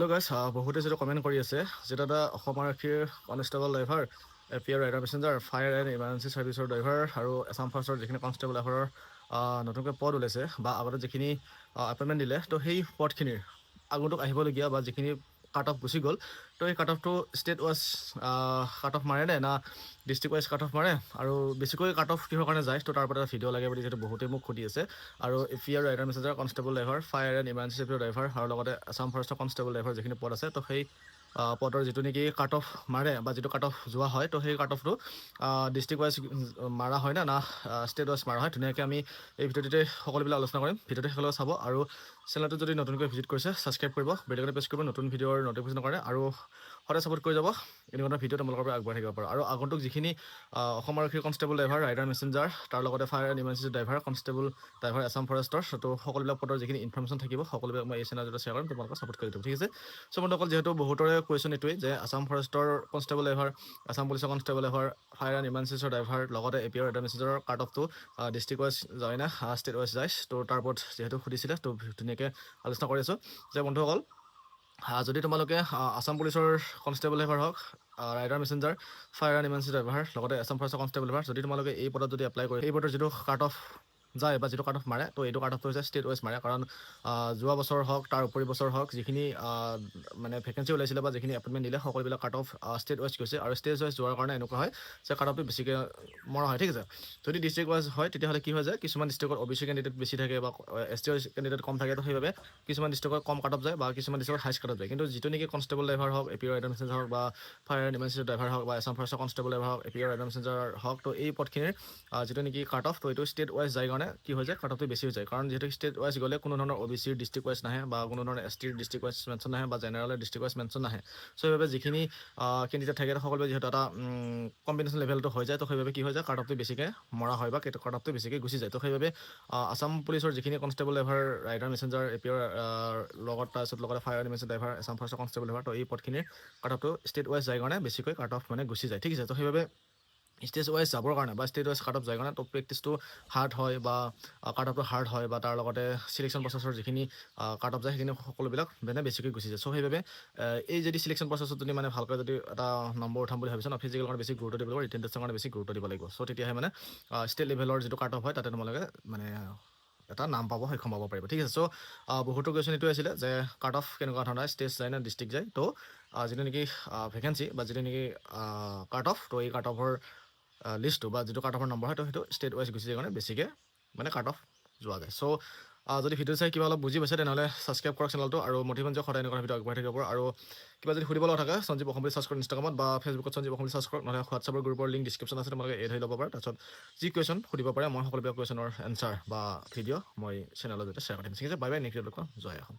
hello' গাইছ বহুতে যেটা কমেণ্ট কৰি আছে যেটা এটা অসম আৰক্ষীৰ constable driver APR rider passenger fire and emergency ছাৰ্ভিচৰ ড্ৰাইভাৰ আৰু এছাম ফৰেষ্টৰ যিখিনি কনষ্টেবল ড্ৰাইভাৰৰ নতুনকৈ পদ ওলাইছে বা আগতে যিখিনি এপইণ্টমেণ্ট দিলে তো সেই পদখিনিৰ আগন্তুক আহিবলগীয়া বা যিখিনি কাট অফ গুচি গ'ল তো এই কাট অফটো ষ্টেট ৱাইজ কাট অফ মাৰে নে না ডিষ্ট্ৰিক্ট ৱাইজ কাট অফ মাৰে আৰু বেছিকৈ কাট অফ কিহৰ কাৰণে যায় তো তাৰ ওপৰত এটা ভিডিঅ' লাগে বুলি যিহেতু বহুতেই মোক সুধি আছে আৰু APR rider messenger constable driver fire and emergency ছাৰ্ভিচৰ ড্ৰাইভাৰ আৰু লগতে আছাম ফৰেষ্টৰ কনষ্টেবল ড্ৰাইভাৰ যিখিনি পদ আছে তো সেই পদৰ যিটো নেকি কাট অফ মাৰে বা যিটো কাট অফ যোৱা হয় তো সেই কাট অফটো ডিষ্ট্ৰিক্ট ৱাইজ মাৰা হয় না ষ্টেট ৱাইজ মাৰা হয় ধুনীয়াকৈ আমি এই ভিডিঅ'টোতে সকলোবিলাক আলোচনা কৰিম ভিডিঅ'টো সকলোৱে চাব আৰু চেনেলটো যদি নতুনকৈ ভিজিট কৰিছে ছাবস্ক্ৰাইব কৰিব বেলকনে প্ৰেছ কৰিব নতুন ভিডিঅ'ৰ নটিফিকেশ্যনৰ কাৰণে আৰু সদায় ছাপোৰ্ট কৰি যাব এনেকুৱা ভিডিঅ' তোমালোকৰ পৰা আগবঢ়াই থাকিব পাৰোঁ আৰু আগন্তুক যিখিনি অসম আৰক্ষীৰ কনষ্টেবল ড্ৰাইভাৰ ৰাইডাৰ মেছেঞ্জাৰ তাৰ লগতে fire and emergency driver constable driver Assam ফৰেষ্টৰ তো সকলোবিলাক পদৰ যিখিনি ইনফৰমেশ্যন থাকিব সকলোবিলাক মই এই চেনেলটোতে শ্বেয়াৰ কৰিম তোমালোকক ছাপোৰ্ট কৰি দিম ঠিক আছে চ' বন্ধুসকল যিহেতু বহুতৰে কুৱেশ্যন এইটোৱেই যে আছাম ফৰেষ্টৰ কনষ্টেবল ড্ৰাইভাৰ আছাম পুলিচৰ কনষ্টেবল ড্ৰাইভাৰ ফায়াৰ এণ্ড ইমাৰ্জেঞ্চিৰ ড্ৰাইভাৰ লগতে এপিআৰ ৰাইডাৰ মেছেঞ্জাৰৰ কাট অফটো ডিষ্ট্ৰিক্ট ৱাইজ যায় না ষ্টেট ৱাইজ যায় তো তাৰ ওপৰত যিহেতু সুধিছিলে তো ধুনীয়াকৈ আলোচনা কৰি আছোঁ যে বন্ধুসকল যদি তোমালোকে আছাম পুলিচৰ কনষ্টেবল ড্ৰাইভাৰ হওক rider messenger fire and emergency driver লগতে আছাম ফৰেষ্টৰ কনষ্টেবল ড্ৰাইভাৰ যদি তোমালোকে এই পদত যদি এপ্লাই কৰে এই পদৰ যিটো কাট অফ যায় বা যিটো কাট অফ মাৰে তো এইটো কাট অফটো হৈছে ষ্টেট ৱাইজ মাৰে কাৰণ যোৱা বছৰ হওক তাৰ উপৰি বছৰ হওক যিখিনি মানে ভেকেঞ্চি ওলাইছিলে বা যিখিনি এপইণ্টমেণ্ট দিলে সকলোবিলাক কাট অফ ষ্টেট ৱাইজ গৈছে আৰু ষ্টেট ৱাইজ যোৱাৰ কাৰণে এনেকুৱা হয় যে কাট অফটো বেছিকৈ মৰা হয় ঠিক আছে যদি ডিষ্ট্ৰিক্ট ৱাইজ হয় তেতিয়াহ'লে কি হয় যে কিছুমান ডিষ্ট্ৰিক্টত অ'বিচি কেণ্ডিডেট বেছি থাকে বা এছ টি কেণ্ডিডেট কম থাকে তো সেইবাবে কিছুমান ডিষ্ট্ৰিক্টত কম কাট অফ যায় বা কিছুমান ডিষ্ট্ৰিক্টত হাইষ্ট কাট অফ যায় কিন্তু যিটো নেকি কনষ্টেবল ড্ৰাইভাৰ হওক এপিআৰ ৰাইডাৰ মেছেঞ্জাৰ হওক বা ফায়াৰ এণ্ড ইমাৰ্জেঞ্চি ড্ৰাইভাৰ হওক বা আছাম ফৰেষ্টৰ কনষ্টেবল ড্ৰাইভাৰ হওক এপিআৰ ৰাইডাৰ মেছেঞ্জাৰ হওক তো এই পদখিনিৰ যিটো নেকি কাট অফ তো এইটো ষ্টেট ৱাইজ যায় কাৰণে কি হৈ যায় কাট অফটো বেছি হৈ যায় কাৰণ যিহেতু ষ্টেট ৱাইজ গ'লে কোনো ধৰণৰ অ'বিচিৰ ডিষ্ট্ৰিক্ট ৱাইজ নাহে বা কোনো ধৰণৰ এছ টিৰ ডিষ্ট্ৰিক্ট ৱাইজ মেনশ্যন নাহে বা জেনেৰেলৰ ডিষ্ট্ৰিক্ট ৱাইজ মেনশ্যন নাহে চ' সেইবাবে যিখিনি কেণ্ডিডেট থাকে সকলোৱে যিহেতু এটা কম্বিনেশ্যন লেভেলটো হৈ যায় তো সেইবাবে কি হৈ যায় কাট অফটো বেছিকৈ মৰা হয় বা কাট অফটো বেছিকৈ গুচি যায় তো সেইবাবে আছাম পুলিচৰ যিখিনি constable driver rider messenger APR লগত তাৰপিছত লগতে fire and emergency driver Assam ফৰেষ্টৰ কনষ্টেবল ড্ৰাইভাৰ তো এই পদখিনিৰ কাট অফটো ষ্টেট ৱাইজ যায় কাৰণে বেছিকৈ কাট অফ মানে গুচি যায় ঠিক আছে তো সেইবাবে ষ্টেজ ৱাইজ যাবৰ কাৰণে বা ষ্টেট ৱাইজ কাট অফ যায় কাৰণে তো প্ৰেক্টিছটো হাৰ্ড হয় বা কাট অফটো হাৰ্ড হয় বা তাৰ লগতে চিলেকশ্যন প্ৰচেছৰ যিখিনি কাট অফ যায় সেইখিনি সকলোবিলাক মানে বেছিকৈ গুচি যায় চ' সেইবাবে এই যদি চিলেকশ্যন প্ৰচেছত যদি মানে ভালকৈ যদি এটা নম্বৰ উঠাম বুলি ভাবিছোঁ ন ফিজিকেল কাৰণে বেছি গুৰুত্ব দিব লাগিব ৰিটেন টেষ্টৰ কাৰণে বেছি গুৰুত্ব দিব লাগিব চ' তেতিয়াহে মানে ষ্টেট লেভেলৰ যিটো কাট অফ হয় তাতে তোমালোকে মানে এটা নাম পাব সক্ষম হ'ব পাৰিব ঠিক আছে চ' বহুতো কুৱেশ্যন এইটো আছিলে যে কাট অফ কেনেকুৱা ধৰণৰ ষ্টেট যায় নে ডিষ্ট্ৰিক্ট যায় তো যিটো নেকি ভেকেঞ্চি বা যিটো নেকি কাট অফ তো এই কাট অফৰ লিষ্টটো বা যিটো কাট অফৰ নম্বৰ হয় তো সেইটো ষ্টেট ৱাইজ গুচি যায় কাৰণে বেছিকৈ মানে কাট অফ যোৱা যায় চ' যদি ভিডিঅ' চাই কিবা অলপ বুজি পাইছে তেনেহ'লে ছাবস্ক্ৰাইব কৰক চেনেলটো আৰু মটিভেশ্যন যে সদায় এনেকুৱা ভিডিঅ' আগবঢ়াই থাকিব পাৰোঁ আৰু কিবা যদি সুধিব লগা থাকে সঞ্জীৱ অসম বুলি চাৰ্চ কৰক ইনষ্টাগ্ৰামত বা ফেচবুকত সঞ্জীৱ অসম বুলি চাৰ্চ কৰক নহ'লে হোৱাটছআপৰ গ্ৰুপৰ লিংক ডিছক্ৰিপশ্যন আছে তোমালোকে এড হৈ ল'ব পাৰে তাৰপিছত যি কুৱেশ্যন সুধিব পাৰে মই সকলোবিলাক কুৱেশ্যনৰ এনচাৰ বা ভিডিঅ' মই চেনেলৰ জৰিয়তে শ্বেয়াৰ কৰিম ঠিক আছে বাই বাই নেক্সট ভিডিঅ'ত জয় অসম